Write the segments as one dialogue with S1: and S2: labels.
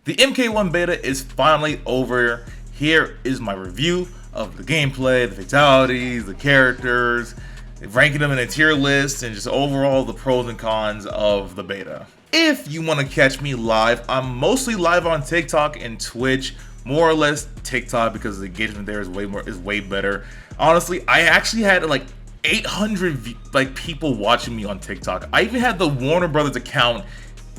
S1: The MK1 beta is finally over. Here is my review of the gameplay, the fatalities, the characters, ranking them in a tier list, and just overall the pros and cons of the beta. If you want to catch me live, I'm mostly live on TikTok and Twitch, more or less TikTok because the engagement there is way better. Honestly, I actually had like 800 people watching me on TikTok. I even had the Warner Brothers account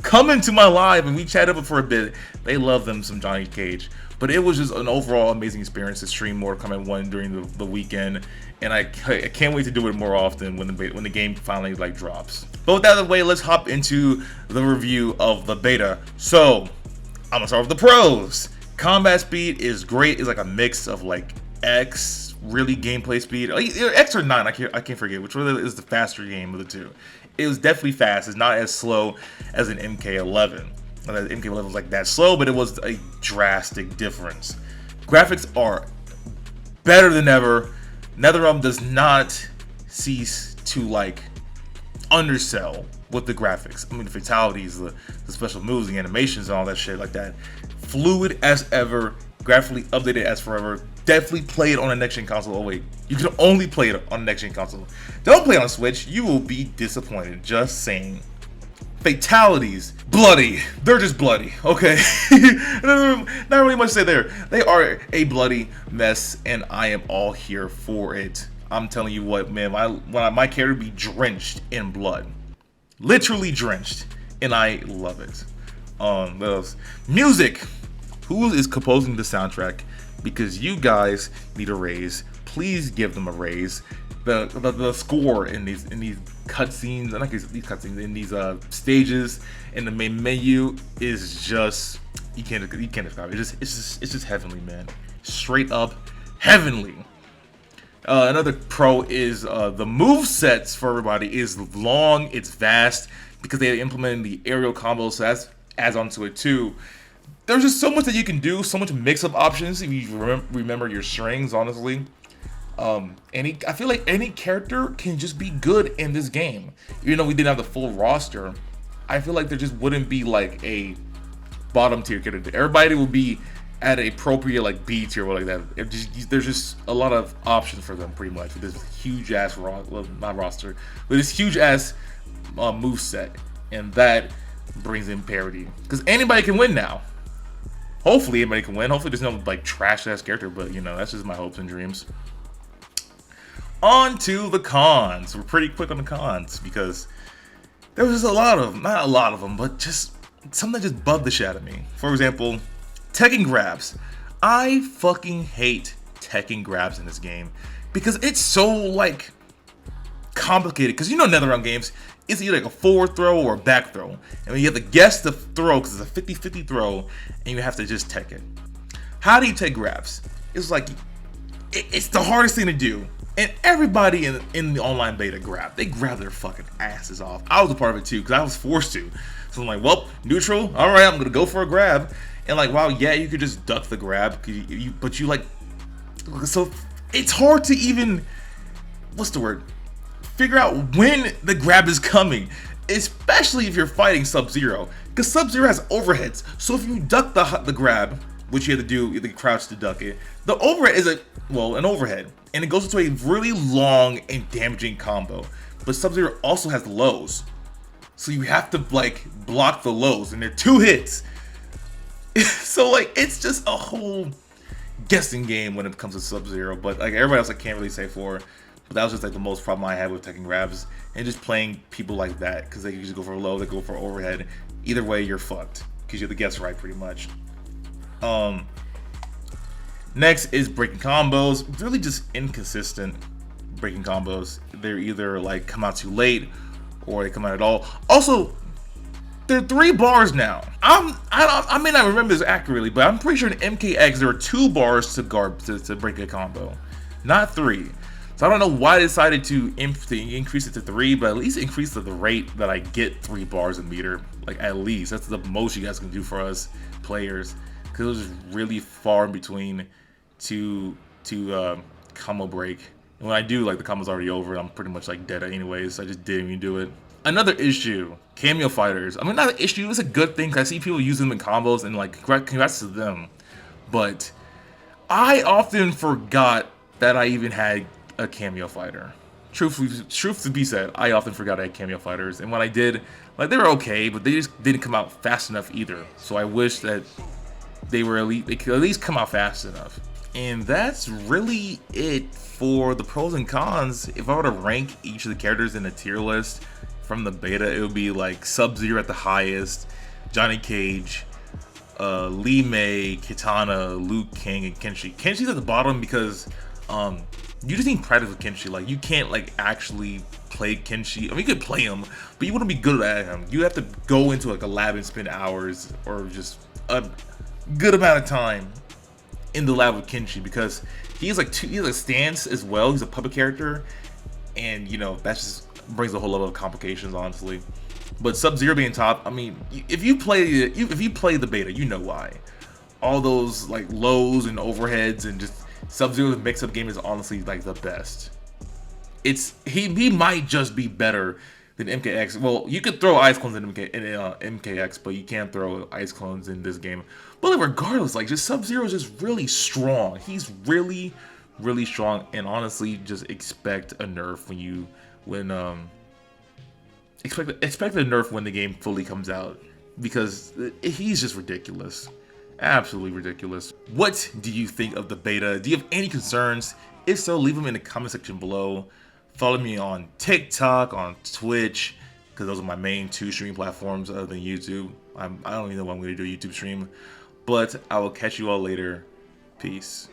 S1: come into my live and we chatted up for a bit. They love them some Johnny Cage, but it was just an overall amazing experience to stream Mortal Kombat 1 during the weekend, and I can't wait to do it more often when the game finally drops. But with that out of the way, let's hop into the review of the beta. So I'm gonna start with the pros. Combat speed is great. It's like a mix of like X, really gameplay speed, either X or 9. I can't forget which one is the faster game of the two. It was definitely fast. It's not as slow as an MK11. MK11 was like that slow, but it was a drastic difference. Graphics are better than ever. NetherRealm does not cease to undersell with the graphics. I mean, the fatalities, the special moves, the animations, and all that shit like that. Fluid as ever, graphically updated as forever. Definitely play it on a next-gen console. Oh wait, you can only play it on a next-gen console. Don't play it on Switch, you will be disappointed. Just saying. Fatalities, bloody. They're just bloody, okay? Not really much to say there. They are a bloody mess, and I am all here for it. I'm telling you what, man, my character be drenched in blood. Literally drenched, and I love it. Those music. Who is composing the soundtrack? Because you guys need a raise. Please give them a raise. The score in these cutscenes, I like these cutscenes in these stages in the main menu is just you can't describe it. It's just heavenly, man. Straight up heavenly. Another pro is the move sets for everybody is long. It's vast because they implemented the aerial combos, so that adds onto it too. There's just so much that you can do, so much mix-up options if you remember your strings, honestly. I feel like any character can just be good in this game. Even though we didn't have the full roster, I feel like there just wouldn't be like a bottom tier character. Everybody will be at a appropriate B tier or like that. There's just a lot of options for them pretty much with this huge ass with this huge ass move set, and that brings in parity because anybody can win now. Hopefully anybody can win. Hopefully there's no trash ass character, but that's just my hopes and dreams. On to the cons. We're pretty quick on the cons because there was just a lot of them. Not a lot of them, but just some that just bugged the shit out of me. For example, Tekken grabs. I fucking hate Tekken grabs in this game because it's so complicated. Because NetherRealm games, it's either a forward throw or a back throw. And when you have to guess the throw because it's a 50-50 throw, and you have to just tech it. How do you take grabs? It's it's the hardest thing to do. And everybody in the online beta they grab their fucking asses off. I was a part of it too, because I was forced to. So I'm like, well, neutral, all right, I'm gonna go for a grab. And wow, yeah, you could just duck the grab, but so it's hard to even, figure out when the grab is coming, especially if you're fighting Sub-Zero, because Sub-Zero has overheads. So if you duck the grab, which you have to do, the crouch to duck it, the overhead is an overhead. And it goes into a really long and damaging combo. But Sub-Zero also has lows. So you have to block the lows, and they're 2 hits. So it's just a whole guessing game when it comes to Sub-Zero. But everybody else I can't really say for. But that was just the most problem I had with Tekken grabs. And just playing people like that. Because they usually go for low, they go for overhead. Either way, you're fucked. Because you have to guess right pretty much. Next is breaking combos. Really just inconsistent breaking combos. They're either come out too late or they come out at all. Also, there are 3 bars now. I may not remember this accurately, but I'm pretty sure in MKX there are 2 bars to break a combo, not 3. So I don't know why I decided to increase it to 3, but at least increase the rate that I get 3 bars a meter. At least that's the most you guys can do for us players. Because it was just really far in between to combo break. And when I do, the combo's already over. I'm pretty much dead anyways. So I just didn't even do it. Another issue, cameo fighters. I mean, not an issue, it's a good thing 'cause I see people using them in combos and like congrats to them. But I often forgot that I even had a cameo fighter. Truth to be said, I often forgot I had cameo fighters, and when I did, like they were okay, but they just didn't come out fast enough either. So I wish that they could at least come out fast enough. And that's really it for the pros and cons. If I were to rank each of the characters in a tier list from the beta, it would be like Sub-Zero at the highest, Johnny Cage, Lee Mei, Kitana, Liu Kang, and Kenshi. Kenshi's at the bottom because you just need practice with Kenshi. Like you can't like actually play Kenshi. I mean, you could play him, but you wouldn't be good at him. You have to go into like a lab and spend hours or just a good amount of time in the lab with Kenshi because he's like he's a stance as well. He's a puppet character, and you know that just brings a whole level of complications, honestly. But Sub-Zero being top, I mean, if you play the beta, you know why. All those like lows and overheads and just Sub-Zero's mix-up game is honestly like the best. He might just be better than MKX. Well, you could throw ice clones in MKX, but you can't throw ice clones in this game. But like, regardless, like just Sub-Zero is just really strong. He's really, really strong, and honestly, just expect a nerf expect a nerf when the game fully comes out because he's just ridiculous. Absolutely ridiculous. What do you think of the beta? Do you have any concerns? If so, leave them in the comment section below. Follow me on TikTok, on Twitch, because those are my main two streaming platforms other than YouTube. I don't even know when I'm going to do a YouTube stream. But I will catch you all later. Peace.